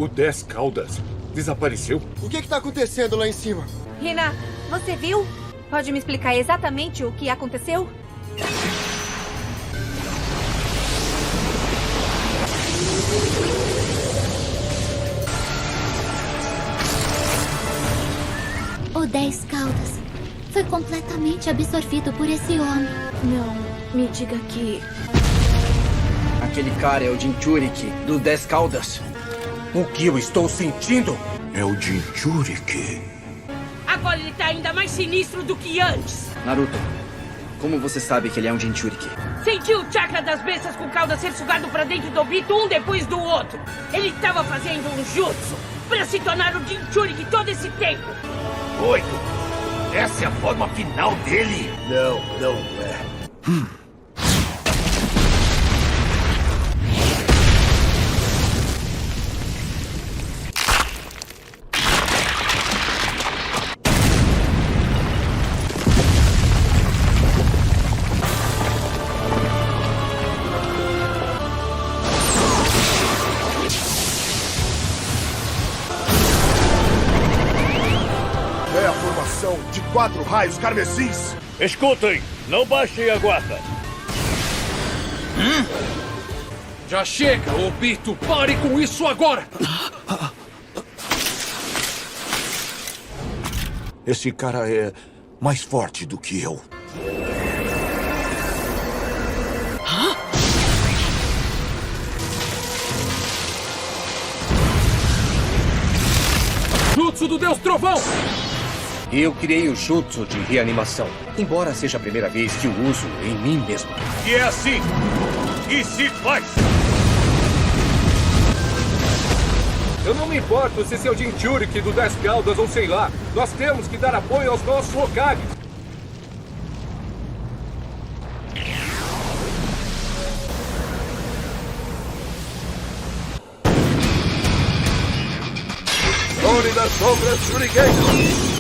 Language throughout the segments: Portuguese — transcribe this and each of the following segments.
O 10 Caudas desapareceu? O que está acontecendo lá em cima? Rina, você viu? Pode me explicar exatamente o que aconteceu? O 10 Caudas foi completamente absorvido por esse homem. Não, me diga que... Aquele cara é o Jinchurik, do 10 Caudas. O que eu estou sentindo? É o Jinchurik. Agora ele tá ainda mais sinistro do que antes. Naruto, como você sabe que ele é um Jinchurik? Sentiu o chakra das bestas com cauda ser sugado pra dentro do Obito um depois do outro. Ele tava fazendo um jutsu pra se tornar o Jinchurik todo esse tempo. Doido! Essa é a forma final dele? Não é. É a formação de 4 raios carmesis. Escutem, não baixem a guarda. Já chega, Obito! Pare com isso agora! Esse cara é mais forte do que eu. Jutsu do Deus Trovão! Eu criei o Jutsu de reanimação, embora seja a primeira vez que o uso em mim mesmo. E é assim que se faz. Eu não me importo se seu Jinchurik do 10 Caudas ou sei lá. Nós temos que dar apoio aos nossos Hokages. Clone das Sombras Shuriken!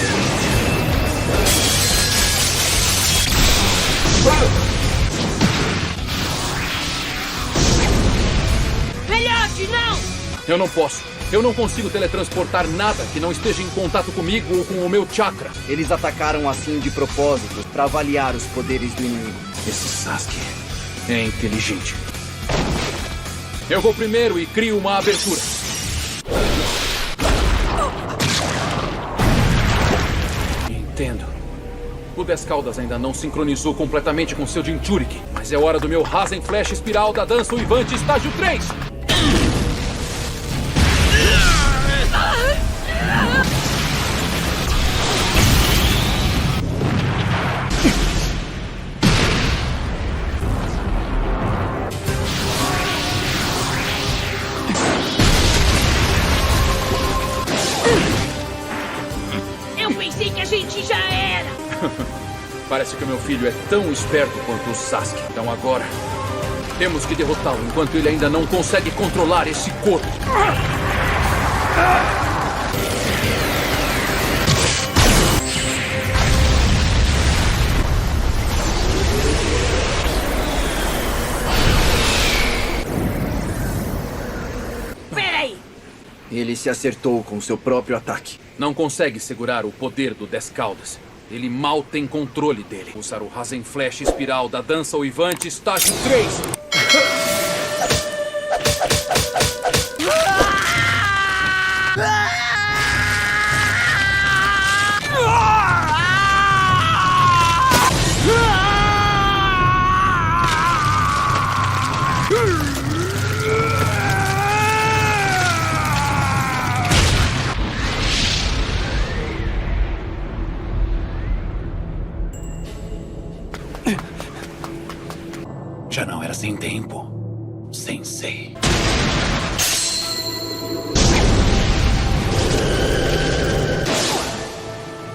Velhote, não! Eu não posso. Eu não consigo teletransportar nada que não esteja em contato comigo ou com o meu chakra. Eles atacaram assim de propósito pra avaliar os poderes do inimigo. Esse Sasuke é inteligente. Eu vou primeiro e crio uma abertura. Entendo. O 10 Caudas ainda não sincronizou completamente com seu Jinchurik, mas é hora do meu Rasen Flash Espiral da Dança Uivante Estágio 3! Eu pensei que a gente já era! Parece que o meu filho é tão esperto quanto o Sasuke. Então agora, temos que derrotá-lo enquanto ele ainda não consegue controlar esse corpo. Peraí! Ele se acertou com seu próprio ataque. Não consegue segurar o poder do 10 Caudas. Ele mal tem controle dele. Usar o Rasen Flash Espiral da Dança Uivante Estágio 3. Já não era sem tempo, Sensei.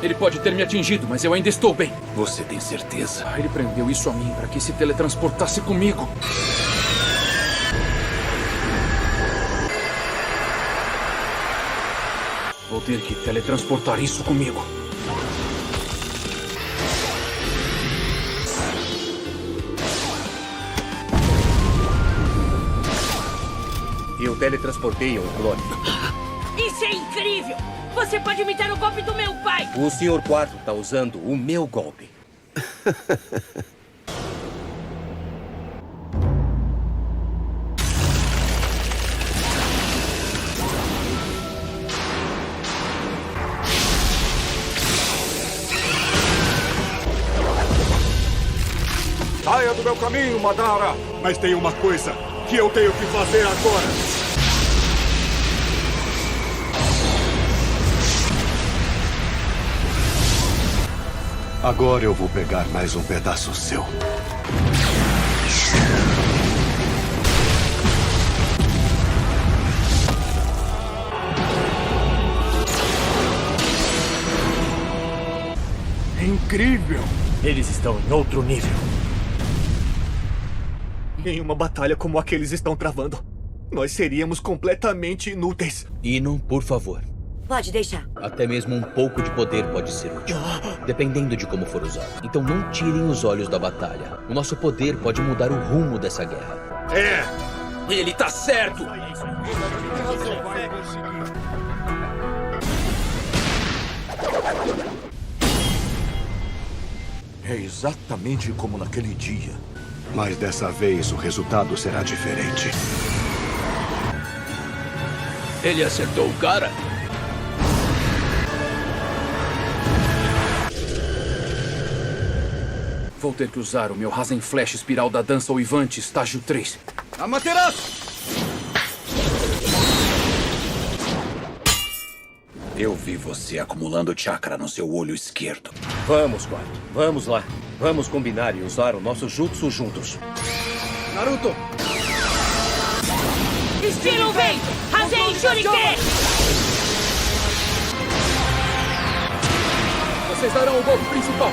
Ele pode ter me atingido, mas eu ainda estou bem. Você tem certeza? Ele prendeu isso a mim para que se teletransportasse comigo. Vou ter que teletransportar isso comigo. Eu teletransportei um clone. Isso é incrível! Você pode imitar o golpe do meu pai! O Sr. Quarto tá usando o meu golpe. Saia do meu caminho, Madara! Mas tem uma coisa que eu tenho que fazer agora. Agora eu vou pegar mais um pedaço seu. Incrível! Eles estão em outro nível. Em uma batalha como a que eles estão travando, nós seríamos completamente inúteis. Inon, por favor. Pode deixar. Até mesmo um pouco de poder pode ser útil, dependendo de como for usado. Então não tirem os olhos da batalha. O nosso poder pode mudar o rumo dessa guerra. Ele tá certo! É exatamente como naquele dia. Mas dessa vez o resultado será diferente. Ele acertou o cara? Vou ter que usar o meu Rasen Flash Espiral da Dança Uivante Estágio 3. Amaterasu! Eu vi você acumulando chakra no seu olho esquerdo. Vamos, Quarto. Vamos lá. Vamos combinar e usar o nosso jutsu juntos. Naruto! Estilo vento! Rasen Shuriken! Vocês darão o golpe principal.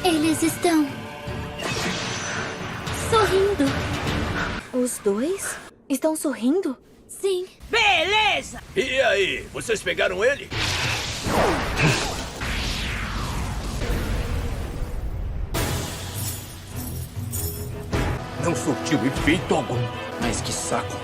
Eles estão sorrindo. Os dois estão sorrindo? Sim. Beleza! E aí, vocês pegaram ele? Não surtiu efeito algum. Mas que saco.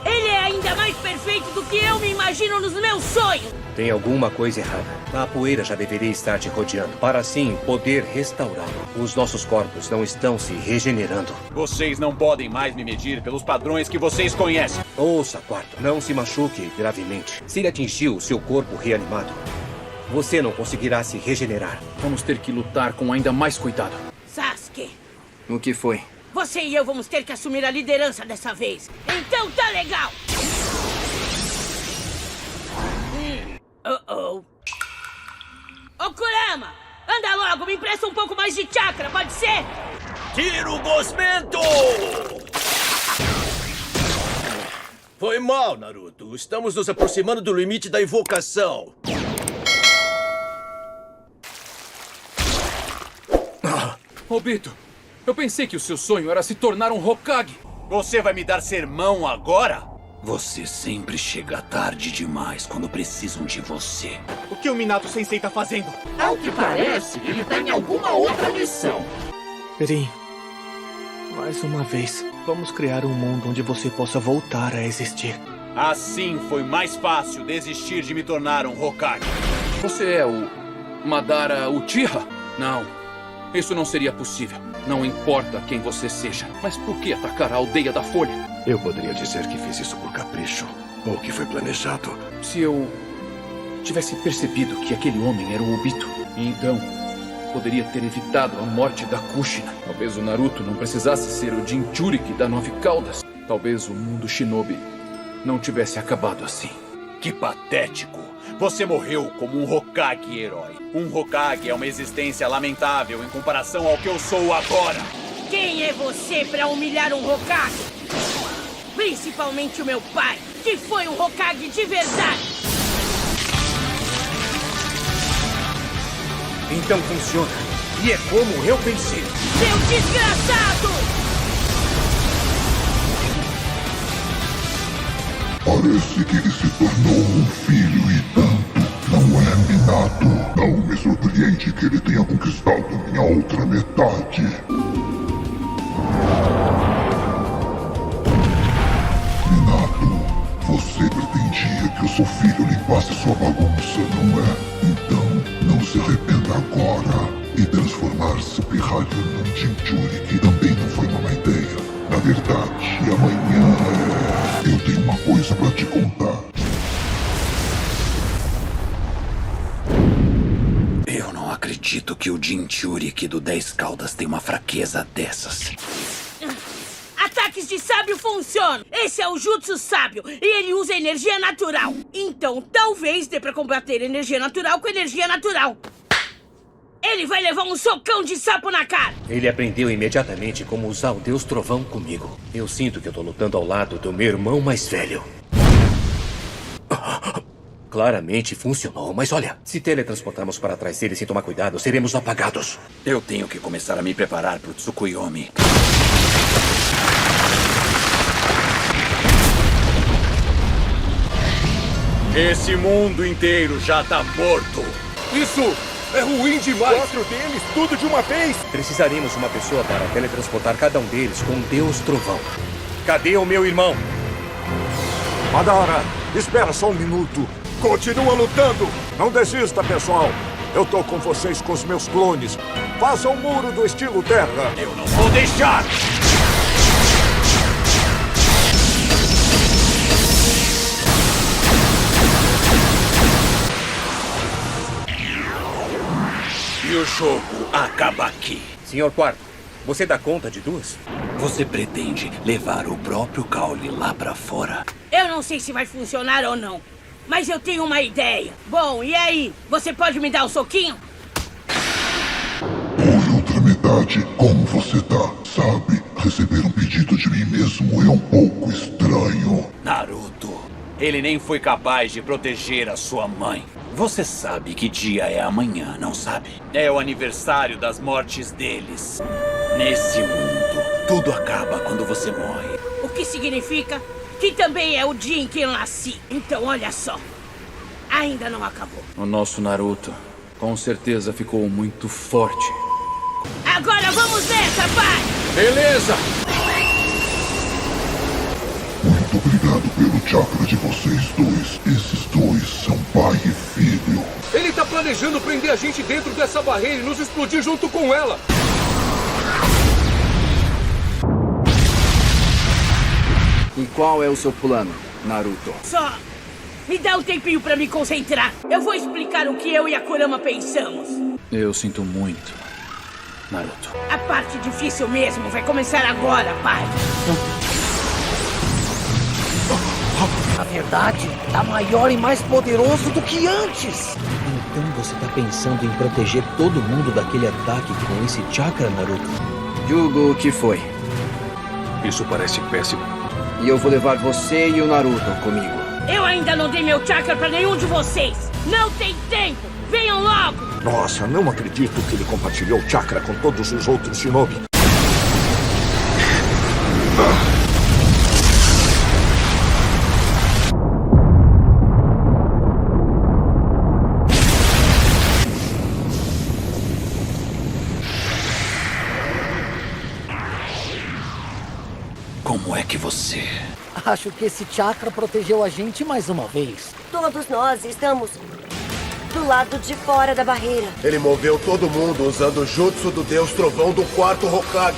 Ele é ainda mais perfeito do que eu me imagino nos meus sonhos! Tem alguma coisa errada. A poeira já deveria estar te rodeando, para assim poder restaurá-lo. Os nossos corpos não estão se regenerando. Vocês não podem mais me medir pelos padrões que vocês conhecem. Ouça, Quarto, não se machuque gravemente. Se ele atingiu o seu corpo reanimado, você não conseguirá se regenerar. Vamos ter que lutar com ainda mais cuidado. Sasuke, O que foi? você e eu vamos ter que assumir a liderança dessa vez. Então tá legal! Oh. Ô Kurama, anda logo, me empresta um pouco mais de chakra, pode ser? Tira o gosmento! Foi mal, Naruto. Estamos nos aproximando do limite da invocação. Obito, eu pensei que o seu sonho era se tornar um Hokage. Você vai me dar sermão agora? Você sempre chega tarde demais quando precisam de você. O que o Minato Sensei tá fazendo? Ao que parece, ele tá em alguma outra missão. Rin, mais uma vez, vamos criar um mundo onde você possa voltar a existir. Assim foi mais fácil desistir de me tornar um Hokage. Você é o Madara Uchiha? Não, isso não seria possível. Não importa quem você seja, mas por que atacar a aldeia da Folha? Eu poderia dizer que fiz isso por capricho, ou que foi planejado. Se eu tivesse percebido que aquele homem era o Obito, então poderia ter evitado a morte da Kushina. Talvez o Naruto não precisasse ser o Jinchuriki da Nove Caudas. Talvez o mundo Shinobi não tivesse acabado assim. Que patético! Você morreu como um Hokage herói. Um Hokage é uma existência lamentável em comparação ao que eu sou agora. Quem é você pra humilhar um Hokage? Principalmente o meu pai, que foi um Hokage de verdade. Então funciona. E é como eu pensei. Seu desgraçado! Parece que ele se tornou um filho e tanto. Não me surpreende que ele tenha conquistado minha outra metade. Minato, você pretendia que o seu filho limpasse sua bagunça, não é? Então, não se arrependa agora. E transformar Super Rádio num Jinchuriki também não foi uma má ideia. Na verdade, amanhã eu tenho uma coisa pra te contar. Eu não acredito que o Jinchuriki do 10 Caudas tem uma fraqueza dessas. Ataques de sábio funcionam. Esse é o Jutsu Sábio e ele usa energia natural. Então, talvez dê pra combater energia natural com energia natural. Ele vai levar um socão de sapo na cara. Ele aprendeu imediatamente como usar o Deus Trovão comigo. Eu sinto que eu tô lutando ao lado do meu irmão mais velho. Claramente funcionou, mas olha, se teletransportarmos para trás dele sem tomar cuidado, seremos apagados. Eu tenho que começar a me preparar pro Tsukuyomi. Esse mundo inteiro já tá morto. Isso é ruim demais. 4 deles, tudo de uma vez. Precisaremos de uma pessoa para teletransportar cada um deles com Deus Trovão. Cadê o meu irmão? Madara, espera só um minuto. Continua lutando. Não desista, pessoal. Eu tô com vocês com os meus clones. Faça um muro do estilo Terra. Eu não vou deixar. E o jogo acaba aqui. Senhor Quarto, você dá conta de 2? Você pretende levar o próprio Caule lá pra fora? Eu não sei se vai funcionar ou não, mas eu tenho uma ideia. Bom, e aí? Você pode me dar um soquinho? Oi, outra metade. Como você tá? Sabe, receber um pedido de mim mesmo é um pouco estranho. Naruto, ele nem foi capaz de proteger a sua mãe. Você sabe que dia é amanhã, não sabe? É o aniversário das mortes deles. Nesse mundo, tudo acaba quando você morre. O que significa que também é o dia em que eu nasci. Então, olha só. Ainda não acabou. O nosso Naruto, com certeza, ficou muito forte. Agora vamos nessa, pai! Beleza! Muito obrigado pelo chakra de vocês dois. Esses dois são pai e filho. Ele tá planejando prender a gente dentro dessa barreira e nos explodir junto com ela. E qual é o seu plano, Naruto? Só me dá um tempinho pra me concentrar. Eu vou explicar o que eu e a Kurama pensamos. Eu sinto muito, Naruto. A parte difícil mesmo vai começar agora, pai. Na verdade, tá maior e mais poderoso do que antes. Então você tá pensando em proteger todo mundo daquele ataque com esse chakra, Naruto? Jugo, o que foi? Isso parece péssimo. E eu vou levar você e o Naruto comigo. Eu ainda não dei meu chakra pra nenhum de vocês. Não tem tempo. Venham logo. Nossa, não acredito que ele compartilhou o chakra com todos os outros shinobi. Como é que você... Acho que esse chakra protegeu a gente mais uma vez. Todos nós estamos do lado de fora da barreira. Ele moveu todo mundo usando o jutsu do Deus Trovão do 4º Hokage.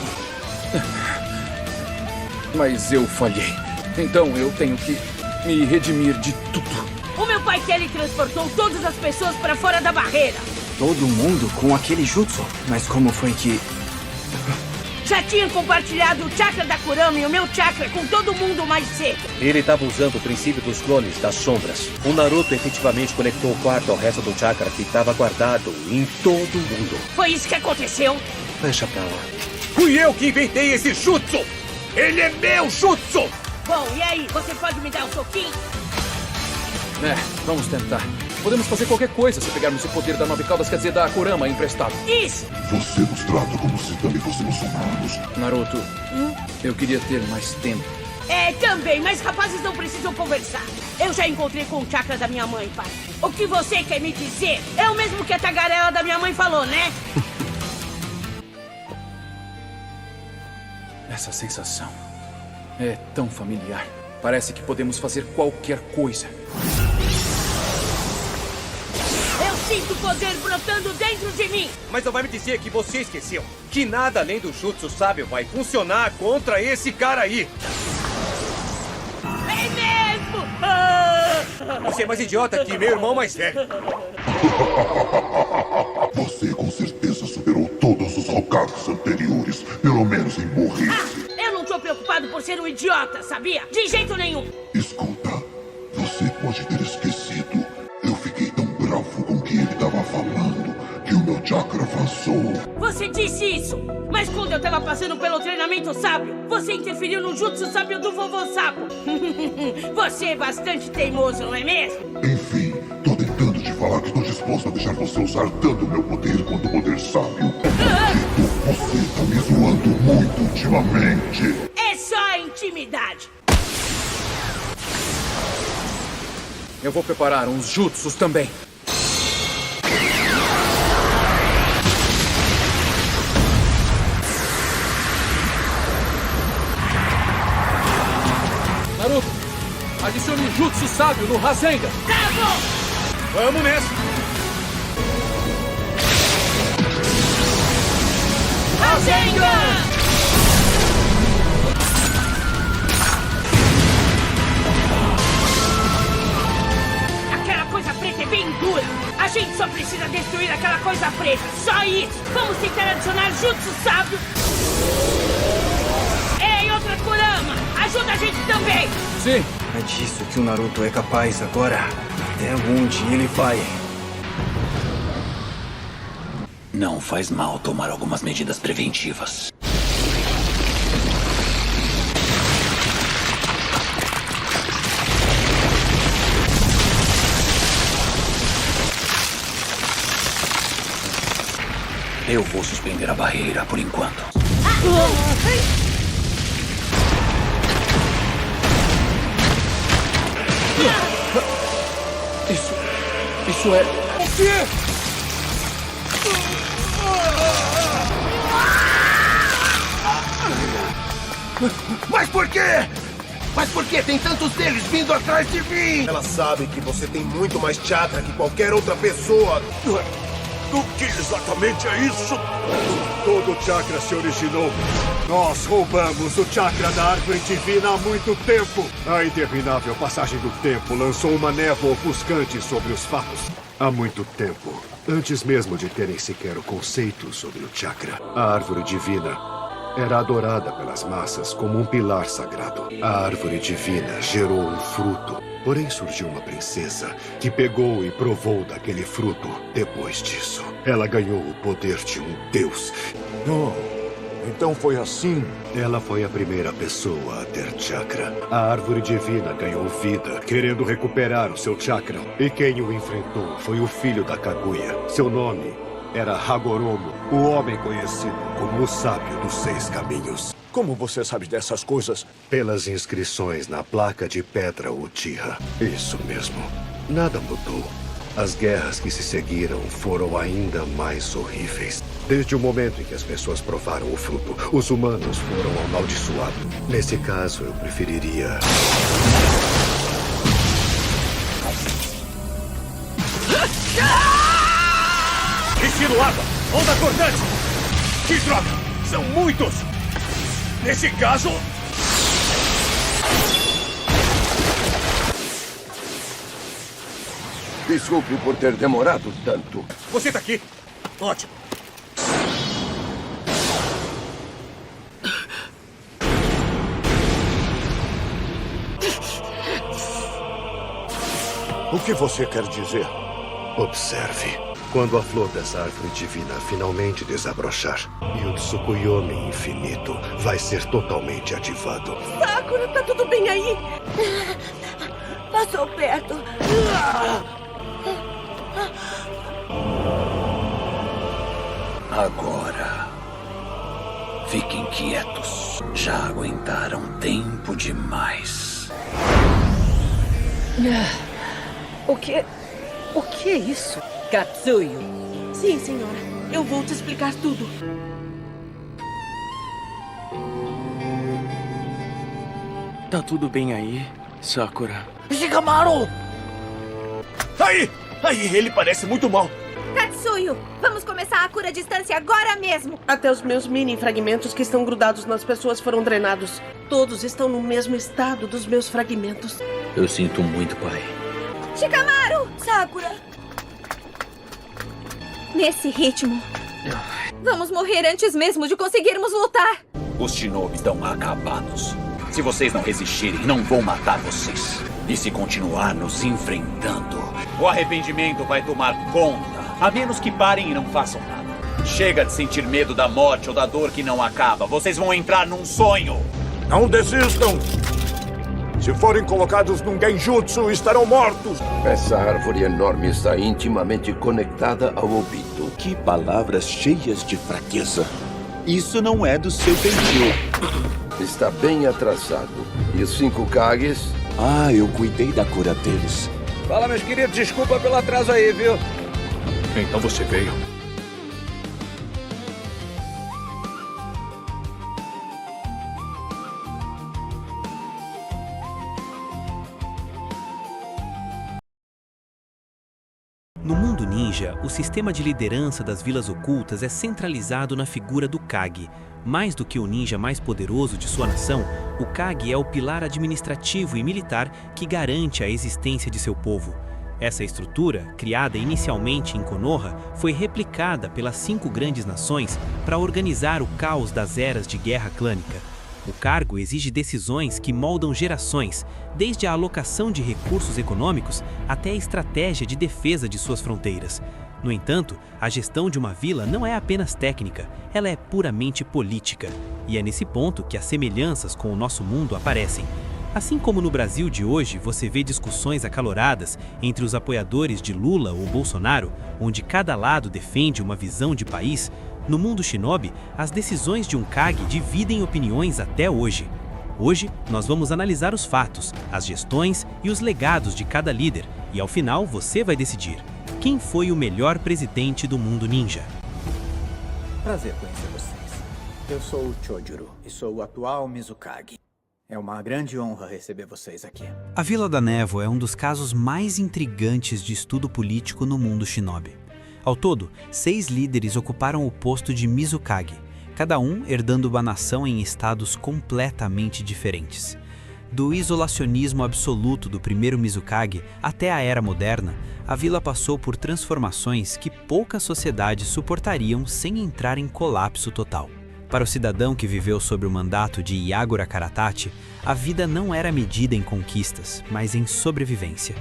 Mas eu falhei. Então eu tenho que me redimir de tudo. O meu pai teletransportou todas as pessoas para fora da barreira. Todo mundo com aquele jutsu? Mas como foi que... Já tinha compartilhado o chakra da Kurama e o meu chakra com todo mundo mais cedo. Ele estava usando o princípio dos clones das sombras. O Naruto efetivamente conectou o quarto ao resto do chakra que estava guardado em todo mundo. Foi isso que aconteceu? Deixa pra lá. Fui eu que inventei esse jutsu! Ele é meu jutsu! Bom, e aí? Você pode me dar um soquinho? Vamos tentar. Podemos fazer qualquer coisa se pegarmos o poder da 9 Caudas, quer dizer, da Kurama emprestado. Isso! Você nos trata como se também fôssemos humanos. Naruto, eu queria ter mais tempo. Também, mas rapazes não precisam conversar. Eu já encontrei com o chakra da minha mãe, pai. O que você quer me dizer é o mesmo que a tagarela da minha mãe falou, né? Essa sensação é tão familiar. Parece que podemos fazer qualquer coisa. Eu sinto poder brotando dentro de mim. Mas não vai me dizer que você esqueceu que nada além do jutsu sábio vai funcionar contra esse cara aí. É mesmo! Você é mais idiota que meu irmão mais velho. Você com certeza superou todos os Hokages anteriores, pelo menos em burrice. Eu não tô preocupado por ser um idiota, sabia? De jeito nenhum. Escuta, você pode ter esquecido. Eu fiquei tão bravo com o que ele estava falando que o meu chakra vazou. Você disse isso, mas quando eu tava passando pelo treinamento sábio, você interferiu no jutsu sábio do vovô sapo. Você é bastante teimoso, não é mesmo? Enfim, tô tentando te falar que tô disposto a deixar você usar tanto o meu poder quanto o poder sábio. Você tá me zoando muito ultimamente. É só intimidade. Eu vou preparar uns jutsus também. Naruto, adicione um jutsu sábio no Rasengan. Tá bom! Vamos nessa! Rasengan! Aquela coisa preta é bem dura. A gente só precisa destruir aquela coisa preta. Só isso. Vamos tentar adicionar jutsu sábio. Ei, outra Kurama! Ajuda a gente também! Sim. É disso que o Naruto é capaz agora. Até onde ele vai? Não faz mal tomar algumas medidas preventivas. Eu vou suspender a barreira por enquanto. Isso é... O quê? Mas por quê? Mas por que tem tantos deles vindo atrás de mim? Ela sabe que você tem muito mais chakra que qualquer outra pessoa. O que exatamente é isso? Todo o chakra se originou. Nós roubamos o chakra da árvore divina há muito tempo. A interminável passagem do tempo lançou uma névoa ofuscante sobre os fatos. Há muito tempo, antes mesmo de terem sequer o conceito sobre o chakra, a árvore divina era adorada pelas massas como um pilar sagrado. A árvore divina gerou um fruto. Porém, surgiu uma princesa que pegou e provou daquele fruto. Depois disso, ela ganhou o poder de um deus. Então foi assim? Ela foi a primeira pessoa a ter chakra. A árvore divina ganhou vida, querendo recuperar o seu chakra. E quem o enfrentou foi o filho da Kaguya. Seu nome era Hagoromo, o homem conhecido como o sábio dos 6 caminhos. Como você sabe dessas coisas? Pelas inscrições na placa de pedra Uchiha. Isso mesmo. Nada mudou. As guerras que se seguiram foram ainda mais horríveis. Desde o momento em que as pessoas provaram o fruto, os humanos foram amaldiçoados. Nesse caso, eu preferiria... Estilo água! Onda cortante! Que droga! São muitos! Nesse caso... Desculpe por ter demorado tanto. Você tá aqui? Ótimo. O que você quer dizer? Observe. Quando a flor dessa árvore divina finalmente desabrochar e o Tsukuyomi infinito vai ser totalmente ativado. Sakura, tá tudo bem aí? Passou perto. Agora, Fiquem quietos. Já aguentaram tempo demais. O que é isso? Katsuyo. Sim, senhora. Eu vou te explicar tudo. Tá tudo bem aí, Sakura? Shikamaru! Aí, ele parece muito mal. Katsuyo, vamos começar a cura à distância agora mesmo. Até os meus mini fragmentos que estão grudados nas pessoas foram drenados. Todos estão no mesmo estado dos meus fragmentos. Eu sinto muito, pai. Shikamaru! Sakura! Nesse ritmo, vamos morrer antes mesmo de conseguirmos lutar. Os shinobi estão acabados. Se vocês não resistirem, não vou matar vocês. E se continuar nos enfrentando, o arrependimento vai tomar conta. A menos que parem e não façam nada. Chega de sentir medo da morte ou da dor que não acaba. Vocês vão entrar num sonho. Não desistam. Se forem colocados num genjutsu, estarão mortos. Essa árvore enorme está intimamente conectada ao Obito. Que palavras cheias de fraqueza. Isso não é do seu feitio. Está bem atrasado. E os 5 Kages? Ah, eu cuidei da cura deles. Fala, meus queridos. Desculpa pelo atraso aí, viu? Então você veio. No mundo ninja, o sistema de liderança das vilas ocultas é centralizado na figura do Kage. Mais do que o ninja mais poderoso de sua nação, o Kage é o pilar administrativo e militar que garante a existência de seu povo. Essa estrutura, criada inicialmente em Konoha, foi replicada pelas 5 grandes nações para organizar o caos das eras de guerra clânica. O cargo exige decisões que moldam gerações, desde a alocação de recursos econômicos até a estratégia de defesa de suas fronteiras. No entanto, a gestão de uma vila não é apenas técnica, ela é puramente política. E é nesse ponto que as semelhanças com o nosso mundo aparecem. Assim como no Brasil de hoje você vê discussões acaloradas entre os apoiadores de Lula ou Bolsonaro, onde cada lado defende uma visão de país, no mundo shinobi, as decisões de um Kage dividem opiniões até hoje. Hoje, nós vamos analisar os fatos, as gestões e os legados de cada líder, e ao final você vai decidir quem foi o melhor presidente do mundo ninja. Prazer conhecer vocês. Eu sou o Chojuro e sou o atual Mizukage. É uma grande honra receber vocês aqui. A Vila da Névoa é um dos casos mais intrigantes de estudo político no mundo shinobi. Ao todo, 6 líderes ocuparam o posto de Mizukage, cada um herdando uma nação em estados completamente diferentes. Do isolacionismo absoluto do primeiro Mizukage até a era moderna, a vila passou por transformações que poucas sociedades suportariam sem entrar em colapso total. Para o cidadão que viveu sob o mandato de Yagura Karatachi, a vida não era medida em conquistas, mas em sobrevivência.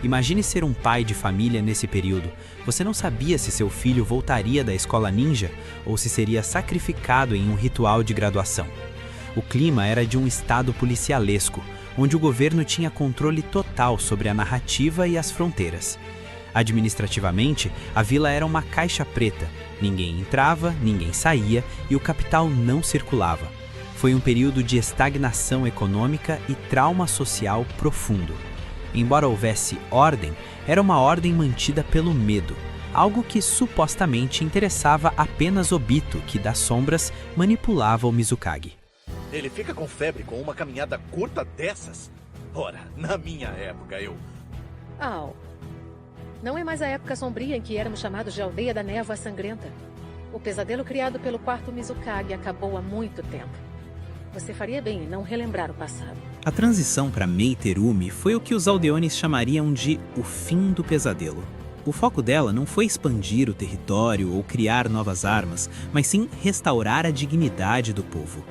Imagine ser um pai de família nesse período. Você não sabia se seu filho voltaria da escola ninja ou se seria sacrificado em um ritual de graduação. O clima era de um estado policialesco, onde o governo tinha controle total sobre a narrativa e as fronteiras. Administrativamente, a vila era uma caixa preta. Ninguém entrava, ninguém saía e o capital não circulava. Foi um período de estagnação econômica e trauma social profundo. Embora houvesse ordem, era uma ordem mantida pelo medo, algo que supostamente interessava apenas Obito, que das sombras manipulava o Mizukage. Ele fica com febre com uma caminhada curta dessas? Ora, na minha época Não é mais a época sombria em que éramos chamados de Aldeia da Névoa Sangrenta. O pesadelo criado pelo quarto Mizukage acabou há muito tempo. Você faria bem em não relembrar o passado. A transição para Meiterumi foi o que os aldeões chamariam de o fim do pesadelo. O foco dela não foi expandir o território ou criar novas armas, mas sim restaurar a dignidade do povo.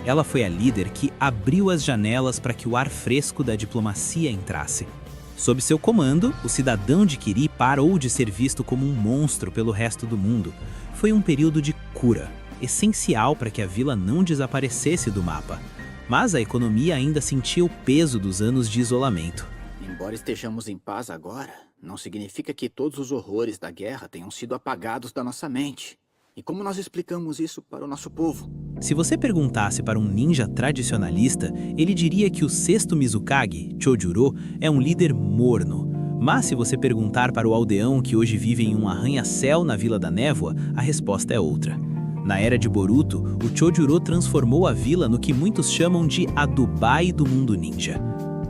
Ela foi a líder que abriu as janelas para que o ar fresco da diplomacia entrasse. Sob seu comando, o cidadão de Kiri parou de ser visto como um monstro pelo resto do mundo. Foi um período de cura, essencial para que a vila não desaparecesse do mapa. Mas a economia ainda sentia o peso dos anos de isolamento. Embora estejamos em paz agora, não significa que todos os horrores da guerra tenham sido apagados da nossa mente. E como nós explicamos isso para o nosso povo? Se você perguntasse para um ninja tradicionalista, ele diria que o sexto Mizukage, Chojuro, é um líder morno. Mas se você perguntar para o aldeão que hoje vive em um arranha-céu na Vila da Névoa, a resposta é outra. Na era de Boruto, o Chojuro transformou a vila no que muitos chamam de a Dubai do mundo ninja.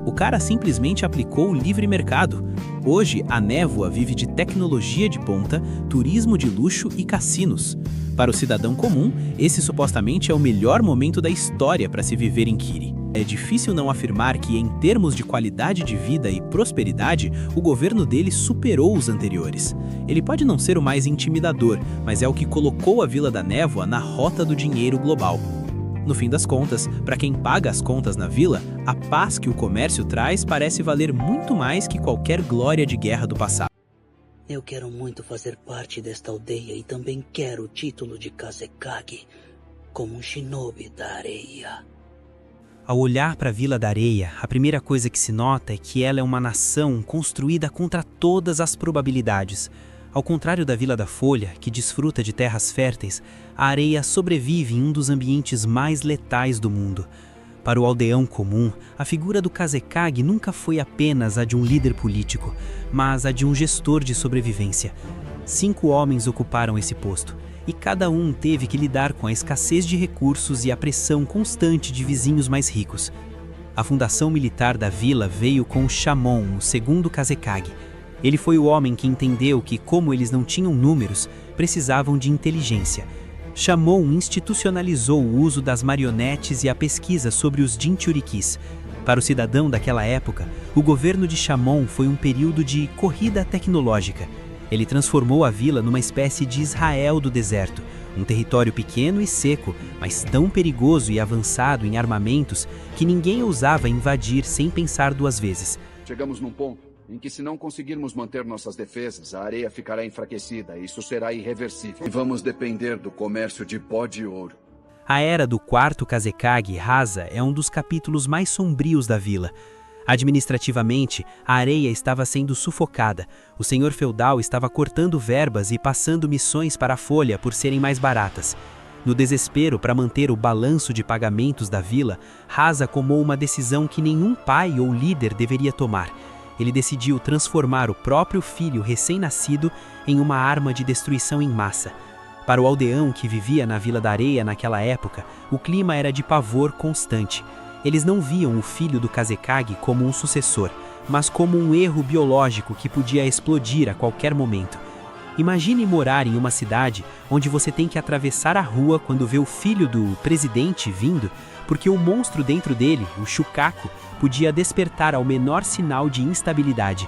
O cara simplesmente aplicou o livre mercado. Hoje, a Névoa vive de tecnologia de ponta, turismo de luxo e cassinos. Para o cidadão comum, esse supostamente é o melhor momento da história para se viver em Kiri. É difícil não afirmar que, em termos de qualidade de vida e prosperidade, o governo dele superou os anteriores. Ele pode não ser o mais intimidador, mas é o que colocou a Vila da Névoa na rota do dinheiro global. No fim das contas, para quem paga as contas na vila, a paz que o comércio traz parece valer muito mais que qualquer glória de guerra do passado. Eu quero muito fazer parte desta aldeia e também quero o título de Kazekage, como um shinobi da areia. Ao olhar para a Vila da Areia, a primeira coisa que se nota é que ela é uma nação construída contra todas as probabilidades. Ao contrário da Vila da Folha, que desfruta de terras férteis, a areia sobrevive em um dos ambientes mais letais do mundo. Para o aldeão comum, a figura do Kazekage nunca foi apenas a de um líder político, mas a de um gestor de sobrevivência. 5 homens ocuparam esse posto, e cada um teve que lidar com a escassez de recursos e a pressão constante de vizinhos mais ricos. A fundação militar da vila veio com Shamon, o segundo Kazekage. Ele foi o homem que entendeu que, como eles não tinham números, precisavam de inteligência. Shamon institucionalizou o uso das marionetes e a pesquisa sobre os Jinchurikis. Para o cidadão daquela época, o governo de Shamon foi um período de corrida tecnológica. Ele transformou a vila numa espécie de Israel do deserto, um território pequeno e seco, mas tão perigoso e avançado em armamentos que ninguém ousava invadir sem pensar 2 vezes. Chegamos num ponto em que, se não conseguirmos manter nossas defesas, a areia ficará enfraquecida e isso será irreversível. E vamos depender do comércio de pó de ouro. A era do 4º Kazekage, Hasa, é um dos capítulos mais sombrios da vila. Administrativamente, a areia estava sendo sufocada. O senhor feudal estava cortando verbas e passando missões para a Folha por serem mais baratas. No desespero para manter o balanço de pagamentos da vila, Hasa tomou uma decisão que nenhum pai ou líder deveria tomar. Ele decidiu transformar o próprio filho recém-nascido em uma arma de destruição em massa. Para o aldeão que vivia na Vila da Areia naquela época, o clima era de pavor constante. Eles não viam o filho do Kazekage como um sucessor, mas como um erro biológico que podia explodir a qualquer momento. Imagine morar em uma cidade onde você tem que atravessar a rua quando vê o filho do presidente vindo, porque o monstro dentro dele, o Shukaku, podia despertar ao menor sinal de instabilidade.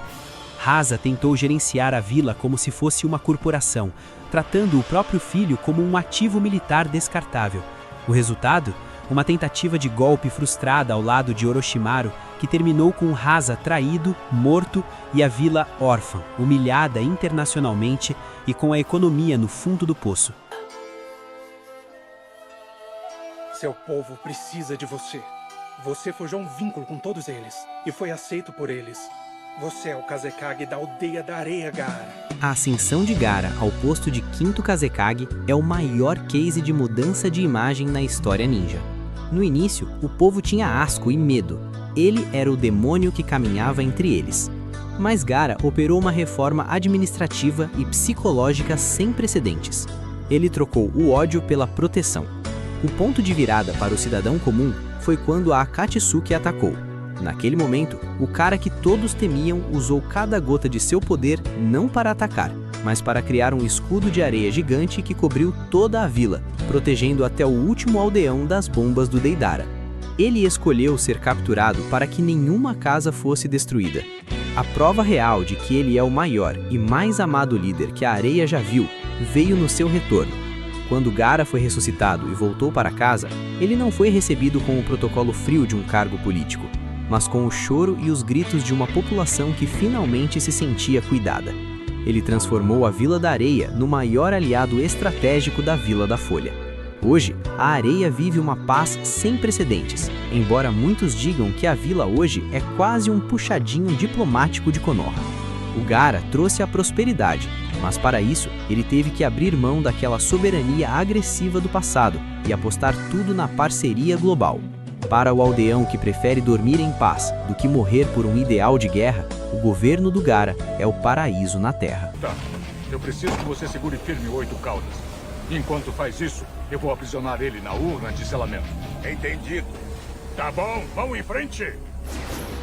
Hasa tentou gerenciar a vila como se fosse uma corporação, tratando o próprio filho como um ativo militar descartável. O resultado? Uma tentativa de golpe frustrada ao lado de Orochimaru, que terminou com Hasa traído, morto e a vila órfã, humilhada internacionalmente e com a economia no fundo do poço. Seu povo precisa de você. Você forjou um vínculo com todos eles e foi aceito por eles. Você é o Kazekage da aldeia da areia, Gaara. A ascensão de Gaara ao posto de 5º Kazekage é o maior case de mudança de imagem na história ninja. No início, o povo tinha asco e medo. Ele era o demônio que caminhava entre eles. Mas Gaara operou uma reforma administrativa e psicológica sem precedentes. Ele trocou o ódio pela proteção. O ponto de virada para o cidadão comum foi quando a Akatsuki atacou. Naquele momento, o cara que todos temiam usou cada gota de seu poder não para atacar, mas para criar um escudo de areia gigante que cobriu toda a vila, protegendo até o último aldeão das bombas do Deidara. Ele escolheu ser capturado para que nenhuma casa fosse destruída. A prova real de que ele é o maior e mais amado líder que a areia já viu veio no seu retorno. Quando Gaara foi ressuscitado e voltou para casa, ele não foi recebido com o protocolo frio de um cargo político, mas com o choro e os gritos de uma população que finalmente se sentia cuidada. Ele transformou a Vila da Areia no maior aliado estratégico da Vila da Folha. Hoje, a areia vive uma paz sem precedentes, embora muitos digam que a vila hoje é quase um puxadinho diplomático de Konoha. O Gaara trouxe a prosperidade, Mas para isso, ele teve que abrir mão daquela soberania agressiva do passado e apostar tudo na parceria global. Para o aldeão que prefere dormir em paz do que morrer por um ideal de guerra, o governo do Gara é o paraíso na Terra. Tá. Eu preciso que você segure firme o 8 caudas. Enquanto faz isso, eu vou aprisionar ele na urna de selamento. Entendido. Tá bom, vamos em frente.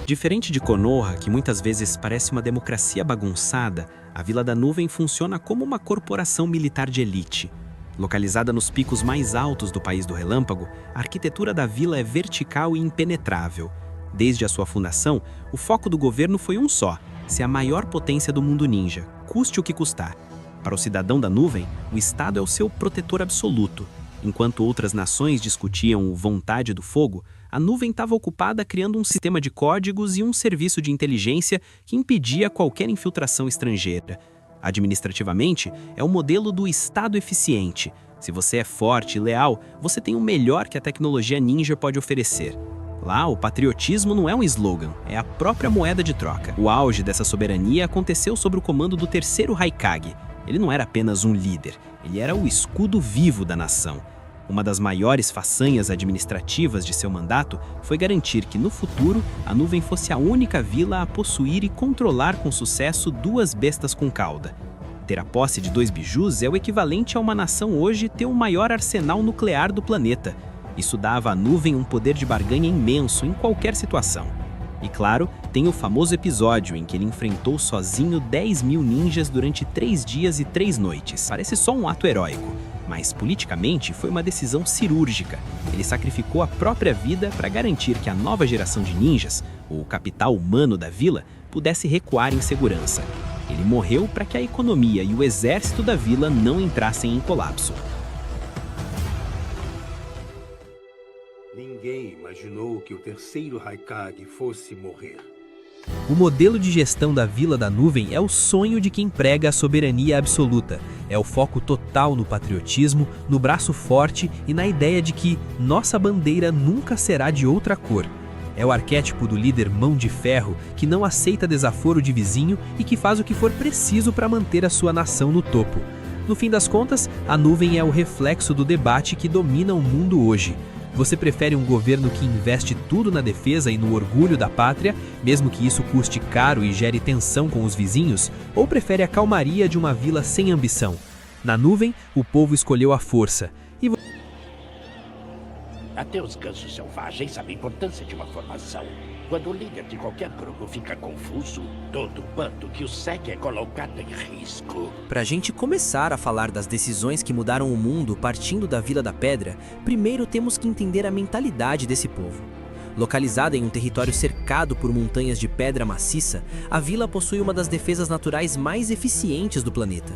Diferente de Konoha, que muitas vezes parece uma democracia bagunçada, a Vila da Nuvem funciona como uma corporação militar de elite. Localizada nos picos mais altos do País do Relâmpago, a arquitetura da vila é vertical e impenetrável. Desde a sua fundação, o foco do governo foi um só: ser a maior potência do mundo ninja, custe o que custar. Para o cidadão da nuvem, o Estado é o seu protetor absoluto. Enquanto outras nações discutiam o Vontade do Fogo, a nuvem estava ocupada criando um sistema de códigos e um serviço de inteligência que impedia qualquer infiltração estrangeira. Administrativamente, é o modelo do Estado eficiente. Se você é forte e leal, você tem o melhor que a tecnologia ninja pode oferecer. Lá, o patriotismo não é um slogan, é a própria moeda de troca. O auge dessa soberania aconteceu sob o comando do terceiro Raikage. Ele não era apenas um líder, ele era o escudo vivo da nação. Uma das maiores façanhas administrativas de seu mandato foi garantir que, no futuro, a nuvem fosse a única vila a possuir e controlar com sucesso 2 bestas com cauda. Ter a posse de 2 bijus é o equivalente a uma nação hoje ter o maior arsenal nuclear do planeta. Isso dava à nuvem um poder de barganha imenso em qualquer situação. E claro, tem o famoso episódio em que ele enfrentou sozinho 10.000 ninjas durante 3 dias e 3 noites. Parece só um ato heróico, mas politicamente foi uma decisão cirúrgica. Ele sacrificou a própria vida para garantir que a nova geração de ninjas, o capital humano da vila, pudesse recuar em segurança. Ele morreu para que a economia e o exército da vila não entrassem em colapso. Ninguém imaginou que o terceiro Raikage fosse morrer. O modelo de gestão da Vila da Nuvem é o sonho de quem prega a soberania absoluta. É o foco total no patriotismo, no braço forte e na ideia de que nossa bandeira nunca será de outra cor. É o arquétipo do líder mão de ferro que não aceita desaforo de vizinho e que faz o que for preciso para manter a sua nação no topo. No fim das contas, a nuvem é o reflexo do debate que domina o mundo hoje. Você prefere um governo que investe tudo na defesa e no orgulho da pátria, mesmo que isso custe caro e gere tensão com os vizinhos? Ou prefere a calmaria de uma vila sem ambição? Na nuvem, o povo escolheu a força. E até os gansos selvagens sabem a importância de uma formação. Quando o líder de qualquer grupo fica confuso, todo bando que o segue é colocado em risco. Pra gente começar a falar das decisões que mudaram o mundo partindo da Vila da Pedra, primeiro temos que entender a mentalidade desse povo. Localizada em um território cercado por montanhas de pedra maciça, a vila possui uma das defesas naturais mais eficientes do planeta.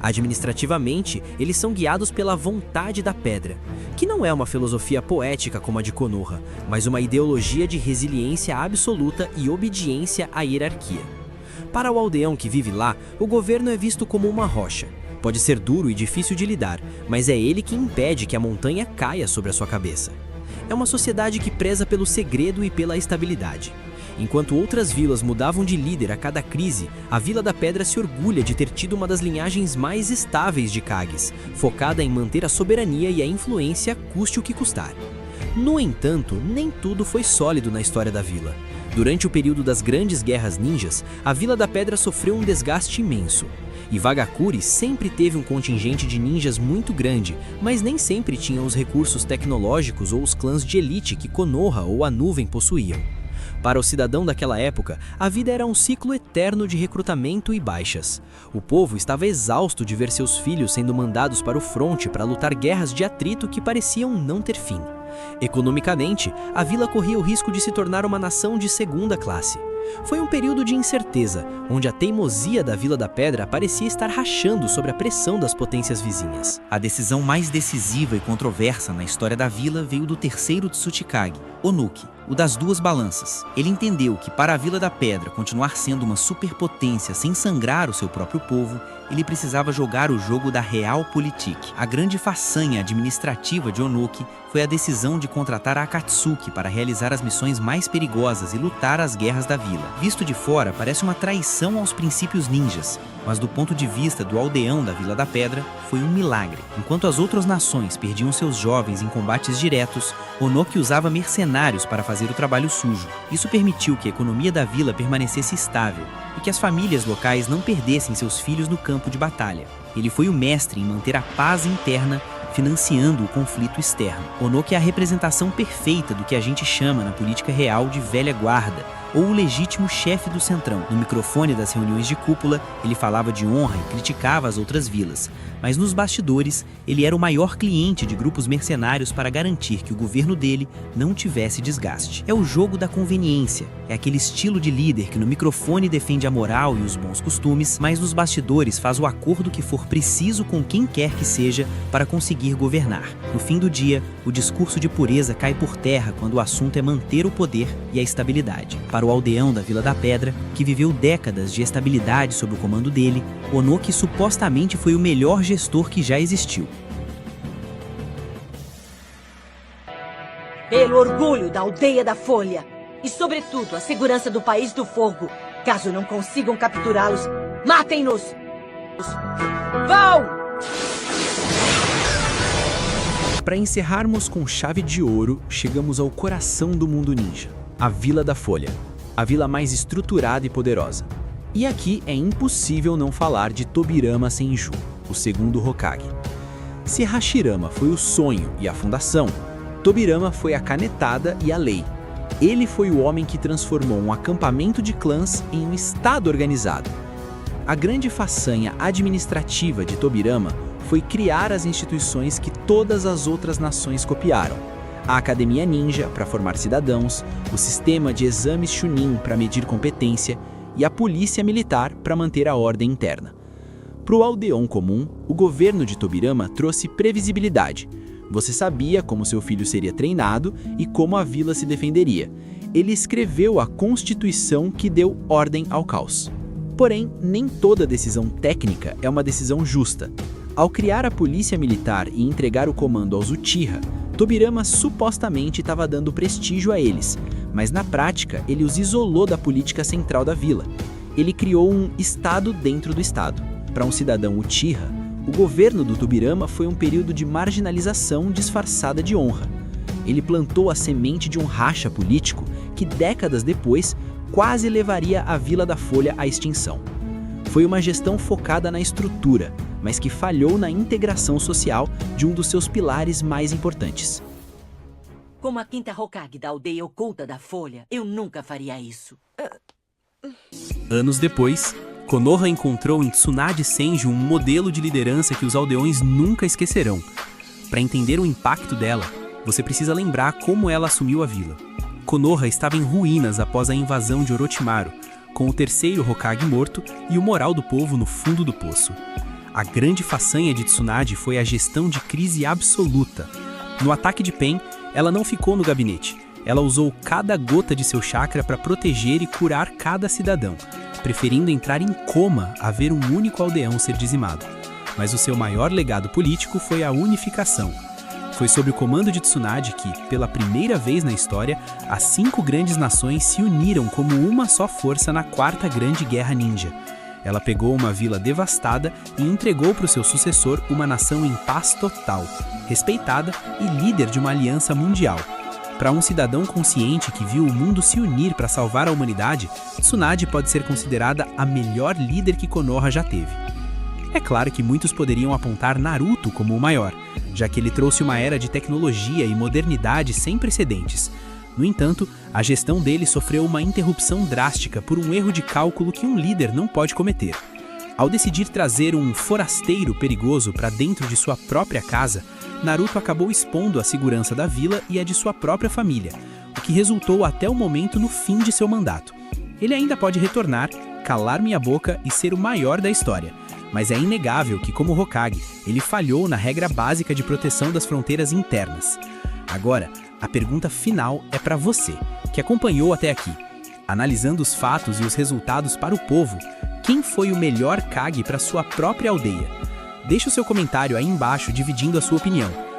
Administrativamente, eles são guiados pela vontade da pedra, que não é uma filosofia poética como a de Konoha, mas uma ideologia de resiliência absoluta e obediência à hierarquia. Para o aldeão que vive lá, o governo é visto como uma rocha. Pode ser duro e difícil de lidar, mas é ele que impede que a montanha caia sobre a sua cabeça. É uma sociedade que preza pelo segredo e pela estabilidade. Enquanto outras vilas mudavam de líder a cada crise, a Vila da Pedra se orgulha de ter tido uma das linhagens mais estáveis de Kages, focada em manter a soberania e a influência custe o que custar. No entanto, nem tudo foi sólido na história da vila. Durante o período das grandes guerras ninjas, a Vila da Pedra sofreu um desgaste imenso. Iwagakure sempre teve um contingente de ninjas muito grande, mas nem sempre tinha os recursos tecnológicos ou os clãs de elite que Konoha ou a Nuvem possuíam. Para o cidadão daquela época, a vida era um ciclo eterno de recrutamento e baixas. O povo estava exausto de ver seus filhos sendo mandados para o fronte para lutar guerras de atrito que pareciam não ter fim. Economicamente, a vila corria o risco de se tornar uma nação de segunda classe. Foi um período de incerteza, onde a teimosia da Vila da Pedra parecia estar rachando sob a pressão das potências vizinhas. A decisão mais decisiva e controversa na história da vila veio do terceiro Tsuchikage, Onuki. o das duas balanças. Ele entendeu que para a Vila da Pedra continuar sendo uma superpotência sem sangrar o seu próprio povo, ele precisava jogar o jogo da Realpolitik. A grande façanha administrativa de Onoki foi a decisão de contratar a Akatsuki para realizar as missões mais perigosas e lutar as guerras da vila. Visto de fora, parece uma traição aos princípios ninjas, mas do ponto de vista do aldeão da Vila da Pedra, foi um milagre. Enquanto as outras nações perdiam seus jovens em combates diretos, Onoki usava mercenários para fazer o trabalho sujo. Isso permitiu que a economia da vila permanecesse estável e que as famílias locais não perdessem seus filhos no campo de batalha. Ele foi o mestre em manter a paz interna, financiando o conflito externo. Onoki é a representação perfeita do que a gente chama na política real de velha guarda, ou o legítimo chefe do centrão. No microfone das reuniões de cúpula, ele falava de honra e criticava as outras vilas, mas nos bastidores, ele era o maior cliente de grupos mercenários para garantir que o governo dele não tivesse desgaste. É o jogo da conveniência, é aquele estilo de líder que no microfone defende a moral e os bons costumes, mas nos bastidores faz o acordo que for preciso com quem quer que seja para conseguir governar. No fim do dia, o discurso de pureza cai por terra quando o assunto é manter o poder e a estabilidade. Para o aldeão da Vila da Pedra, que viveu décadas de estabilidade sob o comando dele, Onoki supostamente foi o melhor gestor que já existiu. Pelo orgulho da Aldeia da Folha e, sobretudo, a segurança do País do Fogo, caso não consigam capturá-los, matem-nos! Vão! Para encerrarmos com chave de ouro, chegamos ao coração do mundo ninja, a Vila da Folha, a vila mais estruturada e poderosa. E aqui é impossível não falar de Tobirama Senju, o segundo Hokage. Se Hashirama foi o sonho e a fundação, Tobirama foi a canetada e a lei. Ele foi o homem que transformou um acampamento de clãs em um estado organizado. A grande façanha administrativa de Tobirama foi criar as instituições que todas as outras nações copiaram. A Academia Ninja, para formar cidadãos, o sistema de exames Chunin para medir competência e a polícia militar para manter a ordem interna. Para o aldeão comum, o governo de Tobirama trouxe previsibilidade. Você sabia como seu filho seria treinado e como a vila se defenderia. Ele escreveu a Constituição que deu ordem ao caos. Porém, nem toda decisão técnica é uma decisão justa. Ao criar a polícia militar e entregar o comando aos Uchiha, Tobirama supostamente estava dando prestígio a eles, mas na prática ele os isolou da política central da vila. Ele criou um estado dentro do estado. Para um cidadão Uchiha, o governo do Tobirama foi um período de marginalização disfarçada de honra. Ele plantou a semente de um racha político que décadas depois quase levaria a Vila da Folha à extinção. Foi uma gestão focada na estrutura, mas que falhou na integração social de um dos seus pilares mais importantes. Como a quinta Hokage da aldeia oculta da Folha, eu nunca faria isso. Anos depois, Konoha encontrou em Tsunade Senju um modelo de liderança que os aldeões nunca esquecerão. Para entender o impacto dela, você precisa lembrar como ela assumiu a vila. Konoha estava em ruínas após a invasão de Orochimaru, com o terceiro Hokage morto e o moral do povo no fundo do poço. A grande façanha de Tsunade foi a gestão de crise absoluta. No ataque de Pen, ela não ficou no gabinete. Ela usou cada gota de seu chakra para proteger e curar cada cidadão, preferindo entrar em coma a ver um único aldeão ser dizimado. Mas o seu maior legado político foi a unificação. Foi sob o comando de Tsunade que, pela primeira vez na história, as 5 grandes nações se uniram como uma só força na 4ª Grande Guerra Ninja. Ela pegou uma vila devastada e entregou para o seu sucessor uma nação em paz total, respeitada e líder de uma aliança mundial. Para um cidadão consciente que viu o mundo se unir para salvar a humanidade, Tsunade pode ser considerada a melhor líder que Konoha já teve. É claro que muitos poderiam apontar Naruto como o maior, já que ele trouxe uma era de tecnologia e modernidade sem precedentes. No entanto, a gestão dele sofreu uma interrupção drástica por um erro de cálculo que um líder não pode cometer. Ao decidir trazer um forasteiro perigoso para dentro de sua própria casa, Naruto acabou expondo a segurança da vila e a de sua própria família, o que resultou até o momento no fim de seu mandato. Ele ainda pode retornar, calar minha boca e ser o maior da história, mas é inegável que, como Hokage, ele falhou na regra básica de proteção das fronteiras internas. Agora, a pergunta final é para você, que acompanhou até aqui. Analisando os fatos e os resultados para o povo, quem foi o melhor Kage para sua própria aldeia? Deixe o seu comentário aí embaixo dividindo a sua opinião.